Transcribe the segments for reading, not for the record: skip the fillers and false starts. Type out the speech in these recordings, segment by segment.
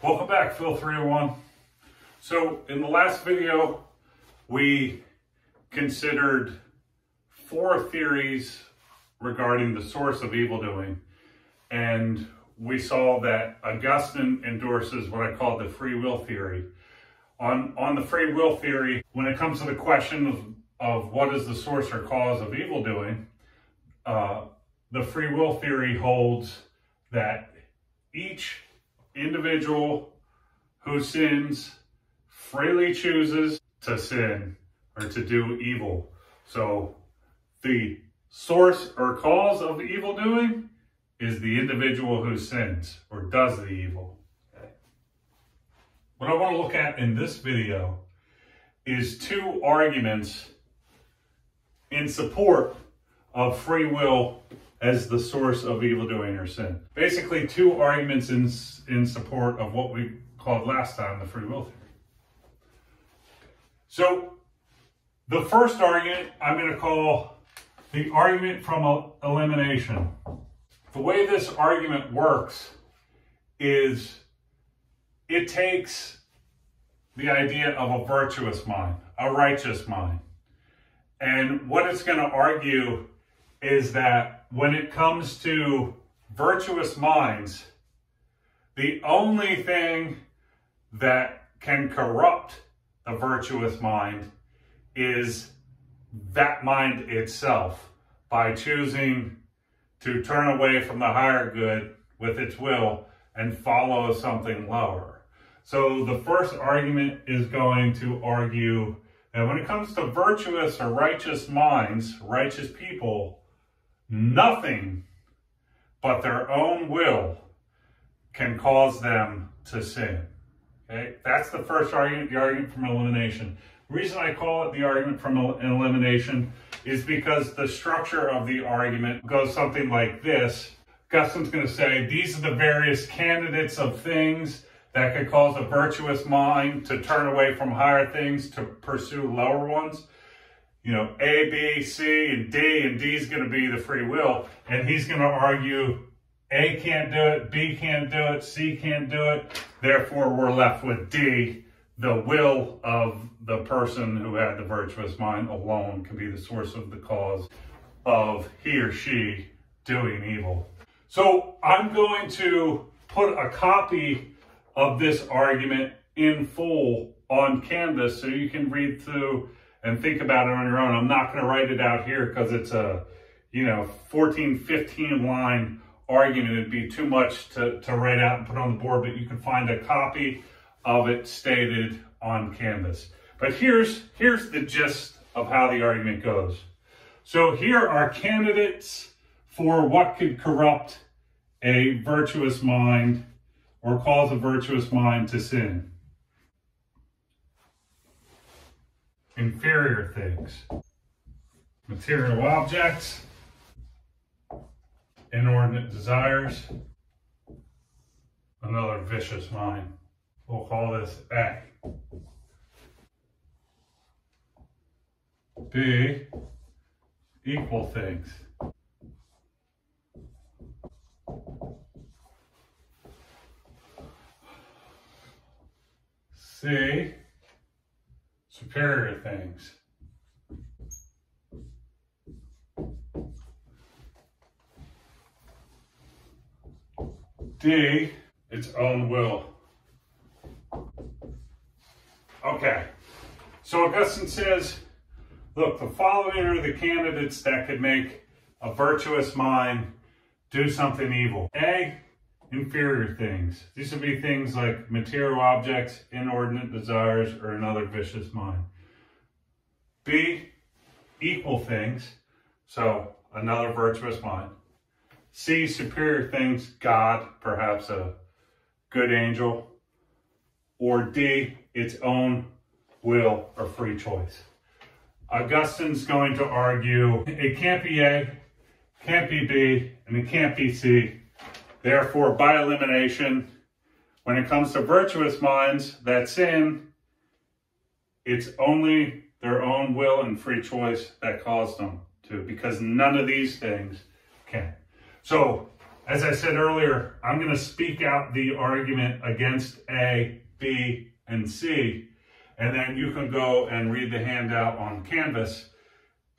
Welcome back, Phil 301. So in the last video, we considered 4 theories regarding the source of evil doing. And we saw that Augustine endorses what I call the free will theory. On the free will theory, when it comes to the question of what is the source or cause of evil doing, the free will theory holds that each individual who sins freely chooses to sin or to do evil. So the source or cause of evil doing is the individual who sins or does the evil. Okay. What I want to look at in this video is 2 arguments in support of free will as the source of evil doing or sin. Basically 2 arguments in support of what we called last time the free will theory. So the first argument I'm going to call the argument from elimination. The way this argument works is it takes the idea of a virtuous mind, a righteous mind. And what it's going to argue is that when it comes to virtuous minds, the only thing that can corrupt a virtuous mind is that mind itself by choosing to turn away from the higher good with its will and follow something lower. So the first argument is going to argue that when it comes to virtuous or righteous minds, righteous people, nothing but their own will can cause them to sin. Okay, that's the first argument, the argument from elimination. The reason I call it the argument from elimination is because the structure of the argument goes something like this. Augustine's going to say, these are the various candidates of things that could cause a virtuous mind to turn away from higher things to pursue lower ones. You know, A, B, C, and D is going to be the free will. And he's going to argue A can't do it, B can't do it, C can't do it. Therefore, we're left with D. The will of the person who had the virtuous mind alone can be the source of the cause of he or she doing evil. So I'm going to put a copy of this argument in full on Canvas so you can read through and think about it on your own. I'm not going to write it out here because it's a 14, 15 line argument. It'd be too much to write out and put on the board, but you can find a copy of it stated on Canvas. But here's the gist of how the argument goes. So here are candidates for what could corrupt a virtuous mind or cause a virtuous mind to sin. Inferior things, material objects, inordinate desires, another vicious mind. We'll call this A. B, equal things. C, superior things. D, its own will. Okay, so Augustine says, look, the following are the candidates that could make a virtuous mind do something evil. A, inferior things. These would be things like material objects, inordinate desires, or another vicious mind. B, equal things, so another virtuous mind. C, superior things, God, perhaps a good angel. Or D, its own will or free choice. Augustine's going to argue it can't be A, can't be B, and it can't be C. Therefore, by elimination, when it comes to virtuous minds that sin, it's only their own will and free choice that caused them to, because none of these things can. So as I said earlier, I'm going to speak out the argument against A, B, and C, and then you can go and read the handout on Canvas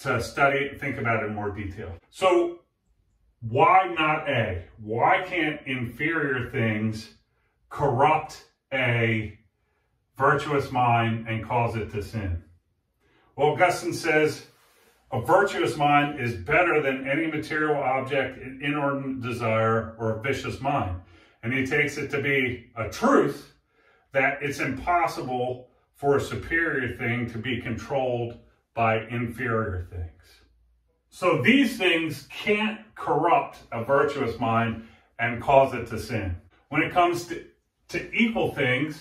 to study it and think about it in more detail. So why not A? Why can't inferior things corrupt a virtuous mind and cause it to sin? Well, Augustine says, a virtuous mind is better than any material object, inordinate desire, or a vicious mind. And he takes it to be a truth that it's impossible for a superior thing to be controlled by inferior things. So these things can't corrupt a virtuous mind and cause it to sin. When it comes to equal things,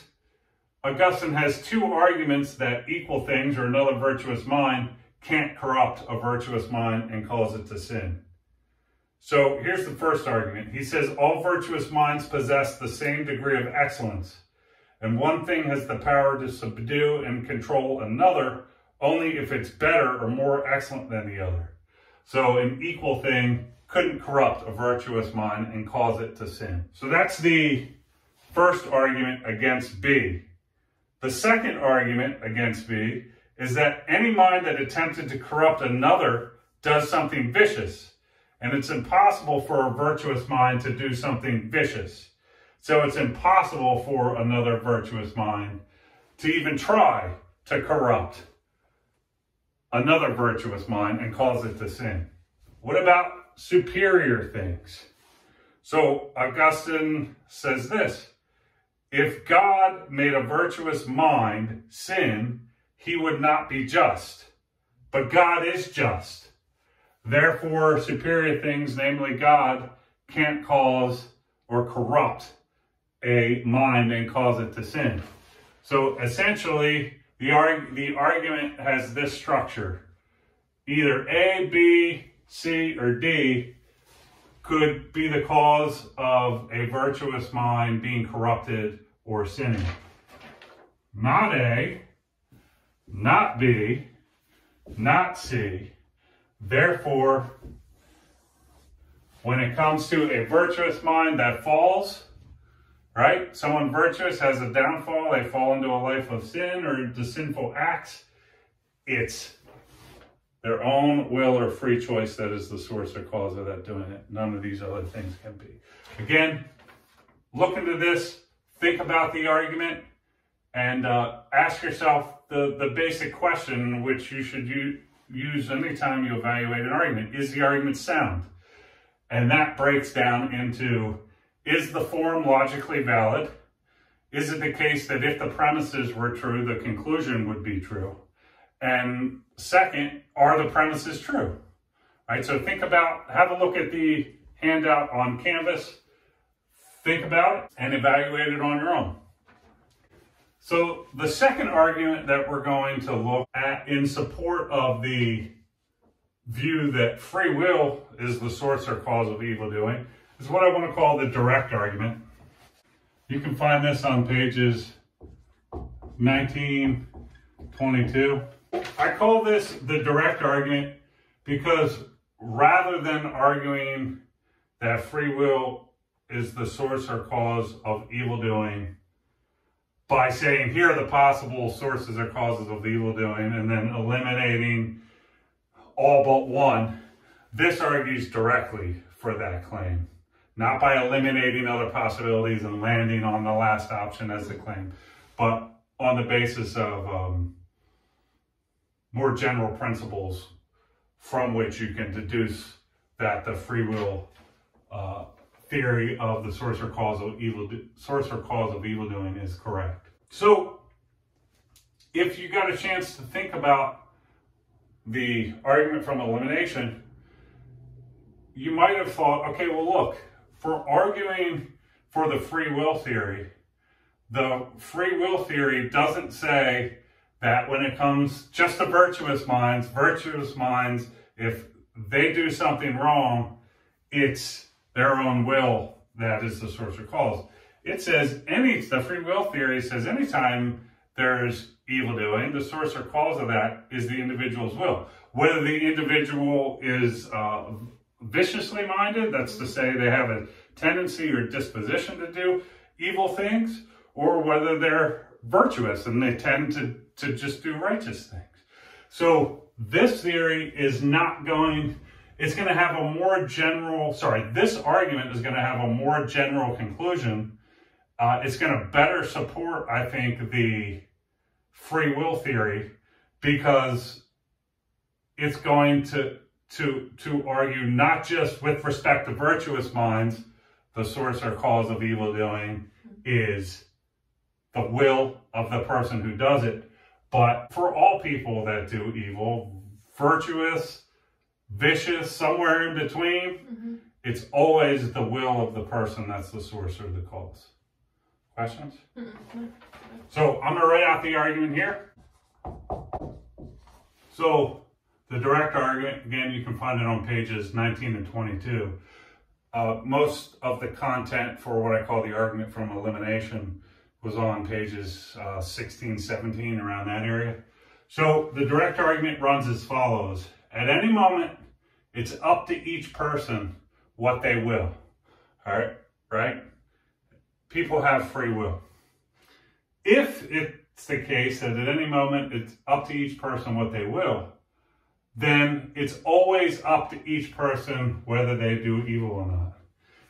Augustine has two arguments that equal things or another virtuous mind can't corrupt a virtuous mind and cause it to sin. So here's the first argument. He says all virtuous minds possess the same degree of excellence, and one thing has the power to subdue and control another only if it's better or more excellent than the other. So an equal thing couldn't corrupt a virtuous mind and cause it to sin. So that's the first argument against B. The second argument against B is that any mind that attempted to corrupt another does something vicious, and it's impossible for a virtuous mind to do something vicious. So it's impossible for another virtuous mind to even try to corrupt another virtuous mind and cause it to sin. What about superior things? So Augustine says this: if God made a virtuous mind sin, he would not be just, but God is just. Therefore, superior things, namely God, can't cause or corrupt a mind and cause it to sin. So essentially, the argument has this structure. Either A, B, C, or D could be the cause of a virtuous mind being corrupted or sinning. Not A, not B, not C. Therefore, when it comes to a virtuous mind that falls, right? Someone virtuous has a downfall, they fall into a life of sin or into sinful acts. It's their own will or free choice that is the source or cause of that doing it. None of these other things can be. Again, look into this, think about the argument, and ask yourself the basic question which you should use anytime you evaluate an argument. Is the argument sound? And that breaks down into, is the form logically valid? Is it the case that if the premises were true, the conclusion would be true? And second, are the premises true? Right, so think about, have a look at the handout on Canvas, think about it, and evaluate it on your own. So the second argument that we're going to look at in support of the view that free will is the source or cause of evil doing is what I want to call the direct argument. You can find this on pages 19, 22. I call this the direct argument because rather than arguing that free will is the source or cause of evil doing by saying here are the possible sources or causes of evil doing and then eliminating all but one, this argues directly for that claim. Not by eliminating other possibilities and landing on the last option as the claim, but on the basis of more general principles from which you can deduce that the free will theory of the source or cause of evil doing is correct. So, if you got a chance to think about the argument from elimination, you might have thought, okay, well look, for arguing for the free will theory doesn't say that when it comes just to virtuous minds, if they do something wrong, it's their own will that is the source or cause. It says the free will theory says anytime there's evil doing, the source or cause of that is the individual's will. Whether the individual is viciously minded, that's to say they have a tendency or disposition to do evil things, or whether they're virtuous and they tend to just do righteous things. So this theory is not going, it's going to have a more general, this argument is going to have a more general conclusion. It's going to better support, I think, the free will theory, because it's going to argue not just with respect to virtuous minds, the source or cause of evil doing is the will of the person who does it, but for all people that do evil, virtuous, vicious, somewhere in between, it's always the will of the person that's the source or the cause. Questions? So I'm going to write out the argument here. So the direct argument, again, you can find it on pages 19 and 22. Most of the content for what I call the argument from elimination was on pages 16, 17, around that area. So the direct argument runs as follows. At any moment, it's up to each person what they will. All right, right? People have free will. If it's the case that at any moment it's up to each person what they will, then it's always up to each person whether they do evil or not.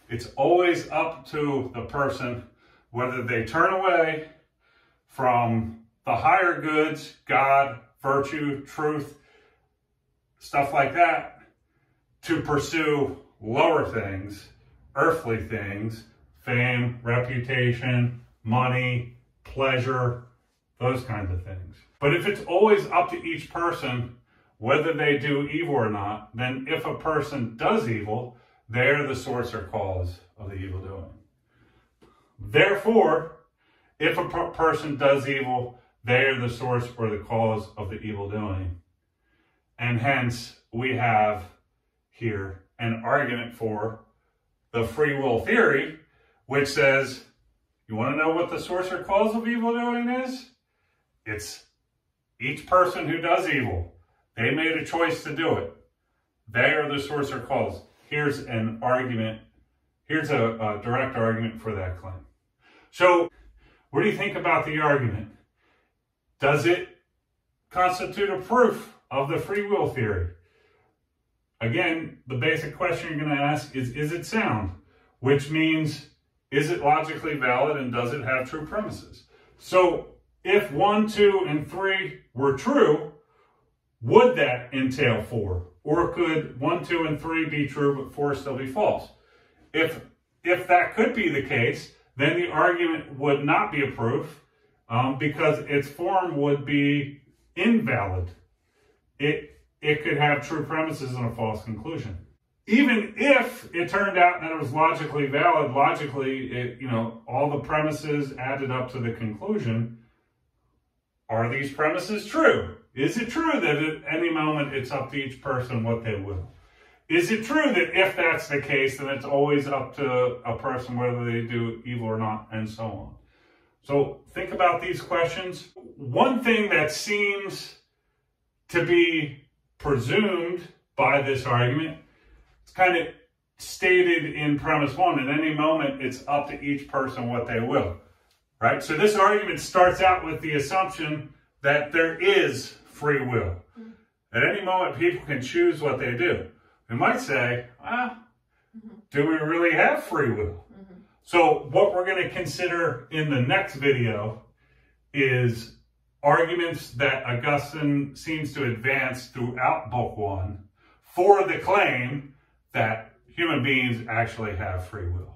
It's always up to the person whether they turn away from the higher goods, God, virtue, truth, stuff like that, to pursue lower things, earthly things, fame, reputation, money, pleasure, those kinds of things. But if it's always up to each person whether they do evil or not, then if a person does evil, they're the source or cause of the evil doing. Therefore, if a person does evil, they are the source or the cause of the evil doing. And hence, we have here an argument for the free will theory, which says, you want to know what the source or cause of evil doing is? It's each person who does evil. They made a choice to do it. They are the source or cause. Here's an argument. Here's a direct argument for that claim. So, what do you think about the argument? Does it constitute a proof of the free will theory? Again, the basic question you're going to ask is it sound? Which means, is it logically valid and does it have true premises? So, if 1, 2, and 3 were true, would that entail 4? Or could 1, 2, and 3 be true, but 4 still be false? If that could be the case, then the argument would not be a proof because its form would be invalid. It could have true premises and a false conclusion. Even if it turned out that it was logically valid, logically, all the premises added up to the conclusion. Are these premises true? Is it true that at any moment it's up to each person what they will? Is it true that if that's the case, then it's always up to a person whether they do evil or not, and so on? So think about these questions. One thing that seems to be presumed by this argument, it's kind of stated in premise 1, at any moment it's up to each person what they will. Right? So this argument starts out with the assumption that there is free will. At any moment, people can choose what they do. We might say, do we really have free will? So what we're going to consider in the next video is arguments that Augustine seems to advance throughout Book 1 for the claim that human beings actually have free will.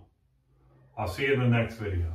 I'll see you in the next video.